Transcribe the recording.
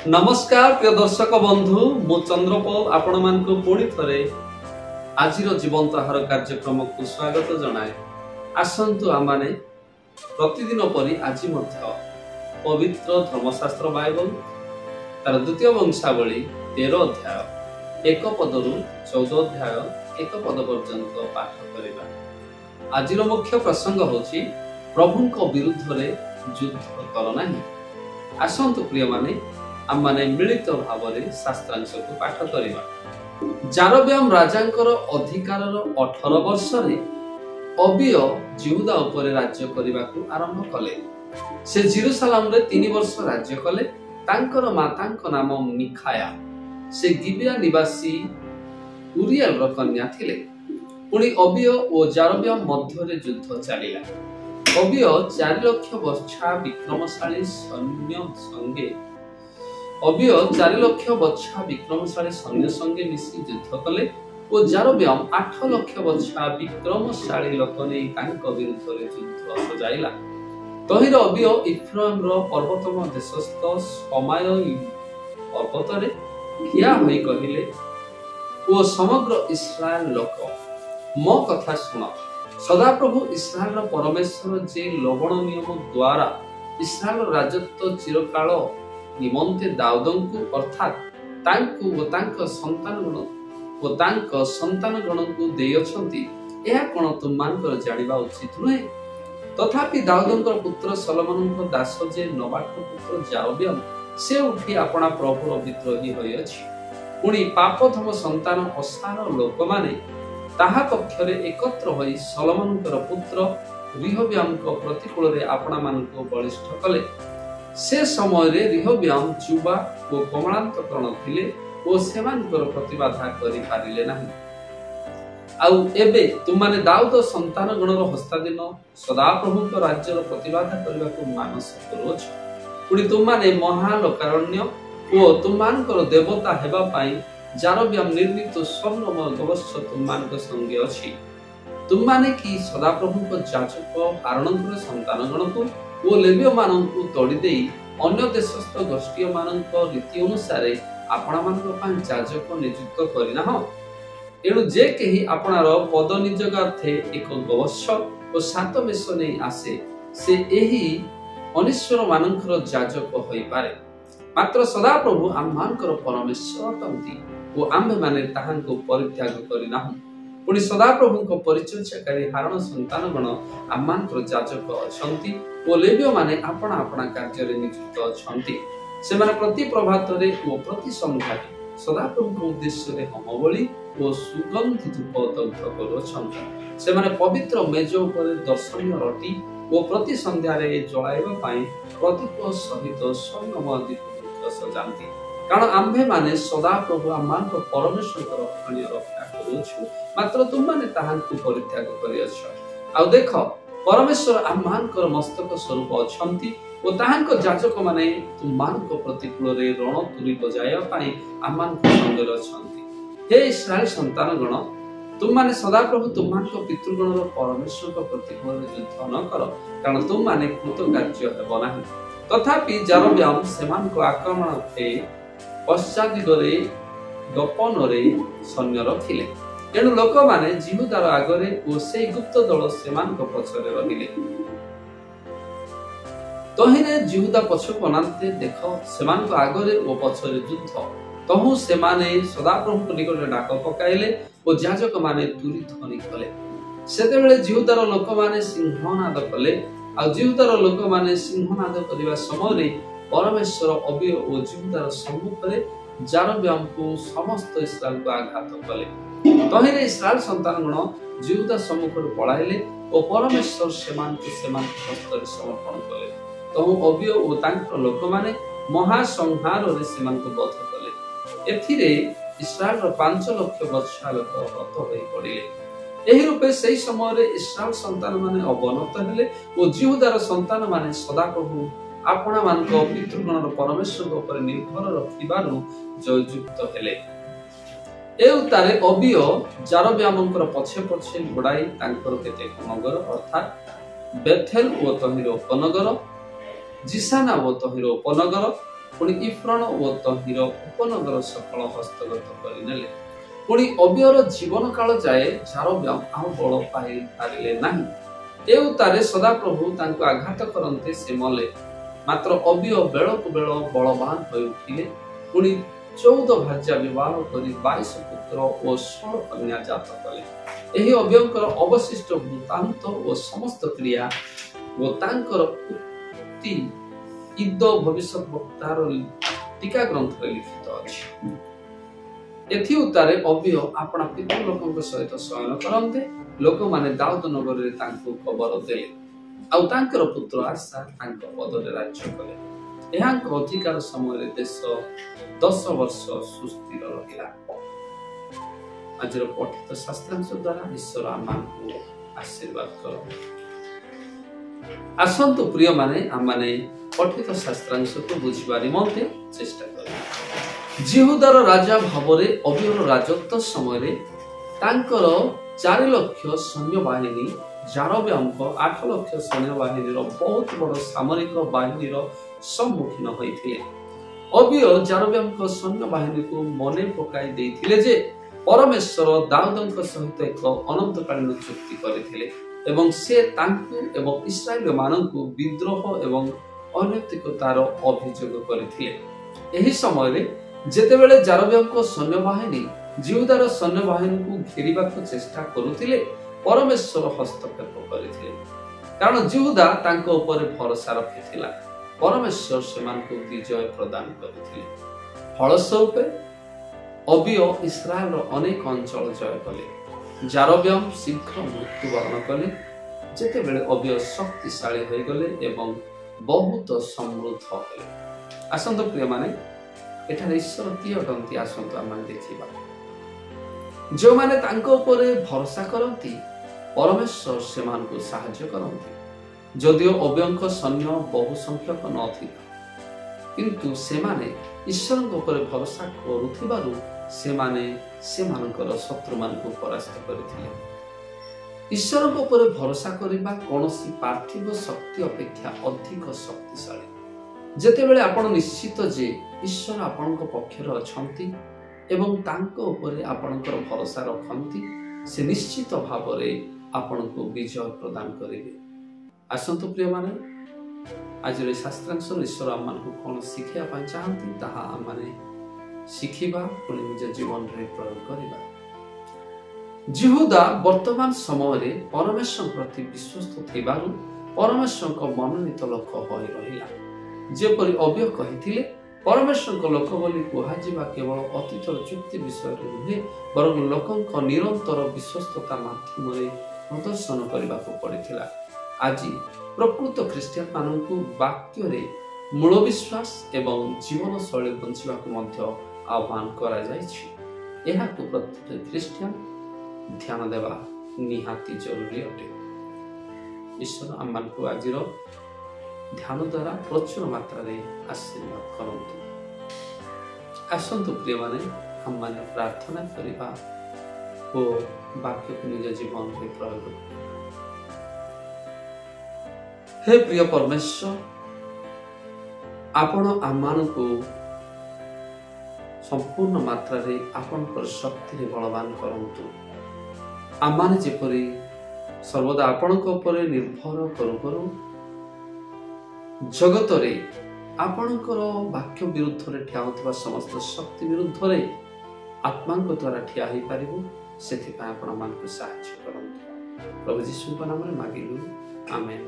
नमस्कार प्रिय दर्शक बंधु मु चंद्रपाल आपण मानक पुणी थरे आजिर जीवंत आहार कार्यक्रम को स्वागत जनाए। आसंतु आमाने प्रतिदिन परि आज मध्य पवित्र धर्मशास्त्र बाइबल तार द्वितीय वंशावली 13 अध्याय 1 पदरु 14 अध्याय 1 पद पर्यंत पाठ करिबा। आजिर मुख्य प्रसंग होछि प्रभुଙ୍କ विरुद्धरे युद्ध कर नाही। आसंतु प्रिय माने आमने मिलित भावरे शास्त्रांश को पाठ करिबा। जारब्याम राजांकर अधिकारर 18 वर्ष रे अबिय जिहुदा उपरे राज्य करिबाकू आरंभ कले। से जेरुसालेम रे 3 वर्ष राज्य कले। तांकर मातांक नाम मिखाया। से गिबेया निवासी उरियल र कन्या थिले। पुणी अबिय ओ जारब्याम मध्य रे युद्ध चलिला। अबिय 4 लाख वर्षा विक्रमशाली सैन्य संगे संगे मिसी युद्ध कले और जारब्याम 8 लाख वर्षा विक्रमशाली लोक नै तांक विरुद्ध रे युद्ध सजाइला। तहिर अबिय इफ्राइम रो पर्वतम देशस्थ समाय पर्वत रे ठिया होई कहिले ओ समग्र इस्राएल लोक मो कथा सुन। सदाप्रभु इस्राएल परमेश्वर जे लवण नियम द्वारा इस्राएल राजत्व चिरकाल निमंते दाऊदंकु अर्थात तांकु ओ तांक संतान गणंकु देयछंती एहा कोन तुममानकर जानिबा उचित नुहे। तथापि दाऊदंकर पुत्र सलोमनकर दास जे नबाट पुत्र जारब्याम से उठी आपणा प्रभुर विद्रोही होई अछि। पुणी पापधम संतान असार लोक माने ताहा पक्षरे एकत्र होई सलोमनकर पुत्र रिहोब्यामको प्रतिकूल रे आपणा मानको बलिष्ठ कले। से समय रे रिहोब्याम जुबा ओ कमलांतकरण थिले ओ सेमानकर प्रतिबाधा करि पारिले नाही। आउ एबे तुमाने दाऊद संतान गणर हस्ताधीन सदाप्रभुଙ୍କ राज्यर प्रतिबाधा करबाकू मानस करोछ। पुणी तुमाने महालोकारण्य ओ तुमानकर देवता हेबा पाई जारब्याम निर्मित स्वर्णमय गवस्त्र तुमानक संगे अछि। तुमाने की सदाप्रभुଙ୍କ जाजक आरणंकर संतान गणको ओ लेविय माननकु तोड़ी देई अन्य देशस्थ गोष्ठी माननक रीति अनुसार आपणा मानक पाई जाजक नियुक्त करिना हो। एणु जे केही आपणार पद निजगार्थे एक गवस्त्र ओ 7 मेष नै आसे से एही अनिश्वर माननकर जाजक होई पारे। मात्र सदाप्रभु आम्हानकर परमेश्वर अटंती ओ आम्भे माने ताहांको परित्याग करिना हो। पुणी सदाप्रभुଙ୍କ परिचर्याकारी हारण संतान गण आम्हानकर जाजक अछंती ओ लेविय माने आपणा आपणा कार्य रे नियुक्त अछंती। से माने प्रति प्रभात रे ओ प्रति संध्यारे सदाप्रभुଙ୍କ उद्देश्य रे होम बलि ओ सुगंधि धूप दग्ध करूछंती। से माने पवित्र मेज उपरे दर्शनीय रोटी ओ प्रति संध्यारे जळाइबा पई प्रदीप सहित स्वर्णमय दीप सजांती। कारण आम्भे माने सदाप्रभु आम्हानक परमेश्वरकर रक्षणीय रक्षा करूछु। मात्र तुम माने ताहांकु परित्याग करियछ। आ देख परमेश्वर आम्हानकर मस्तक स्वरूप अछंती ओ ताहांक जाजक माने तुममानक प्रतिकूल रे रण तुरी बजाया पाई आम्हानक संगे अछंती। हे इस्राएल संतान गण तुम माने सदाप्रभु तुममानक पितृगणर परमेश्वरक प्रतिकूल रे युद्ध न कर, कारण तुम माने कृतकार्य हेब नाही। तथापि जारब्याम सेमानक आक्रमण थे पश्चादिगरे गपनरे सैन्य रखिले। एणु लोक माने जिहुदार आगरे ओ से गुप्त दल सेमानक पछरे रहिले। तहिने जिहुदा पछक अनांते देख सेमानक आगरे ओ पछरे युद्ध। तहु सेमाने सदाप्रभुଙ୍କ निकटरे डाक पकाइले ओ जाजक माने तुरी ध्वनि कले। सेतेबेले जिहुदार लोक माने सिंहनाद कले। आ जिहुदार लोक माने सिंहनाद करिवा समय रे परमेश्वर अबिय ओ जिहुदार सम्मुख रे जारब्याम को समस्त इस्राएल को आघात कले। तहिरे इस्राएल संतान गण जिहुदा सम्मुख रे पळाइले ओ परमेश्वर सेमान हस्ତରେ समर्पण कले। तहु अबिय ओ तांकर लोक माने महासंहार रे सेमान को वध कले। एथिरे इस्राएल रो 5 लाख वर्षा लोक हत होई पड़िले। एही रूपे सेही समय रे इस्राएल संतान माने अवनत हेले ओ जिहुदार संतान माने सदाप्रभु आपणा मानक पितृगणर परमेश्वर उपर निर्भर रखिबारु जययुक्त हेले। ए उतारे अबिय जारब्यामंकर पछे पछे गोडाई तांकर केते नगर अर्थात बेथेल ओ तहिर उपनगर जिसाना ओ तहिर उपनगर पुणी इफ्रण ओ तहीर उपनगर सकल हस्तगत करिनेले पुणी अबियर जीवन काल जाए जारब्याम आउ बल पाई पारिले नाही ए उतारे सदाप्रभु तांको आघात करन्ते से मले मात्र अबिय बेळकु बेळ बलवान होई उठिले पुणी 14 भार्या विवाह करी 22 पुत्र और 16 कन्या जात कले एही अबियंकर अवशिष्ट वृत्तांत और समस्त क्रिया वो तांकर उत्पत्ति इद भविष्य वक्तार टीका ग्रंथ रे लिखित अछि एथि उतारे अबिय आपना पितृ लोकंक सहित शयन करन्ते लोक माने दाऊद नगर रे तांको खबर देले आ तांकर पुत्र आशा तांको पदरे राज्य कले एहांक अधिकार समय रे देश 10 वर्ष सुस्थिर रहिला आजर पठित शास्त्रांश द्वारा ईश्वर आमानकु आशीर्वाद कर आसंतु प्रिय माने आमाने पठित शास्त्रांश को बुझिबा निमंते चेष्टा करिबा जिहुदार राजा भावरे अबियर राजत्व समय रे तांकर 4 लाख सैन्य बाहिनी जारब्यामक 8 लाख सैन्य बाहिनी बहुत बड़ सामरिक बाहिनी सम्मुखीन होइथिले अबिय जारब्यामक सैन्य बाहिनी को मने पकाई देइथिले जे परमेश्वर दाऊदक सहित एक अनंतकालीन चुक्ति करथिले एवं से तांकु एवं इस्राएल माननकु विद्रोह एवं अनैतिकतार अभियोग करथिले एही समय रे जेतेबेले जारब्यामक सैन्य बाहिनी जिहुदार सैन्य बाहिनी को घेरिबाक चेष्टा करुथिले परमेश्वर हस्तक्षेप करथिले कारण जिहुदा तांको ऊपर भरोसा रखिथिला परमेश्वर सेमानकु विजय प्रदान करथिले फलस्वरूप अबिय इस्राएल अनेक अंचल जय कले जारब्याम शीघ्र मृत्युवरण कले जेतेबेले अबिय शक्तिशाली होई गले एवं बहुत समृद्ध होले आसंत प्रिय माने एठारे ईश्वर की अटंती आसंत आमान देखिबा जो माने तांको ऊपर भरोसा करंती परमेश्वर सेमान को सहायता करंती जदियो अबियंक सैन्य बहु संख्यक नथिला किंतु सेमाने ईश्वर ऊपर भरोसा करुथिबारु सेमाने सेमानकर शत्रु मान को परास्त करथिले ईश्वर ऊपर भरोसा करिबा कोनोसी पार्थिव शक्ति अपेक्षा अधिक शक्तिशाली जेतेबेले आपण निश्चित जे ईश्वर आपनक पक्षर अछंती एवं तांको ऊपर आपनकर भरोसा रखंती से निश्चित भावरे आपनको विजय प्रदान करिवे आसंतु प्रिय माने आज रे शास्त्रांश ईश्वर आमान को कोन शिखिया पा चाहंती ताहा आमाने शिखिबा पुनि निज जीवन रे प्रयोग करिबा जिहुदा वर्तमान समय रे परमेश्वर प्रति विश्वस्त थिबारु परमेश्वर को मनोनीत लोक होई रहिला जेपरि अबिय कहिथिले परमेश्वर को लोक बोली कुहा जिबा केवल अतीत चुक्ति विषय रे नुहे बरं लोकंक निरंतर विश्वस्तता माध्यम रे प्रदर्शन करबा को पड़िथिला आज प्रकृत ख्रिस्टियन माननकु वाक्य रे मूल विश्वास एवं जीवन शैली बंचिबा को मध्य आह्वान करा जायछि एहा को प्रत्येक ख्रिस्टियन ध्यान देवा निहाती जरूरी अटे ईश्वर आमान को आजिर ध्यान द्वारा प्रचुर मात्रा रे आशीर्वाद करंतु आसंतु प्रिय माने हम माने प्रार्थना करिबा ओ वाक्य को निज जीवन रे प्रयोग हे प्रिय परमेश्वर आपण आमान को संपूर्ण मात्रा रे आपण पर शक्ति रे बलवान करंतु आमान जेपरि सर्वदा आपण को ऊपर निर्भर करू करू जगत रे आपणकर वाक्य विरुद्ध रे ठिया होतबा समस्त शक्ति विरुद्ध रे आत्मा को द्वारा ठिया ही पारिबु सेथि पा आपण मान को सहायता करंतु प्रभु यीशु को नाम रे मागिलु आमेन।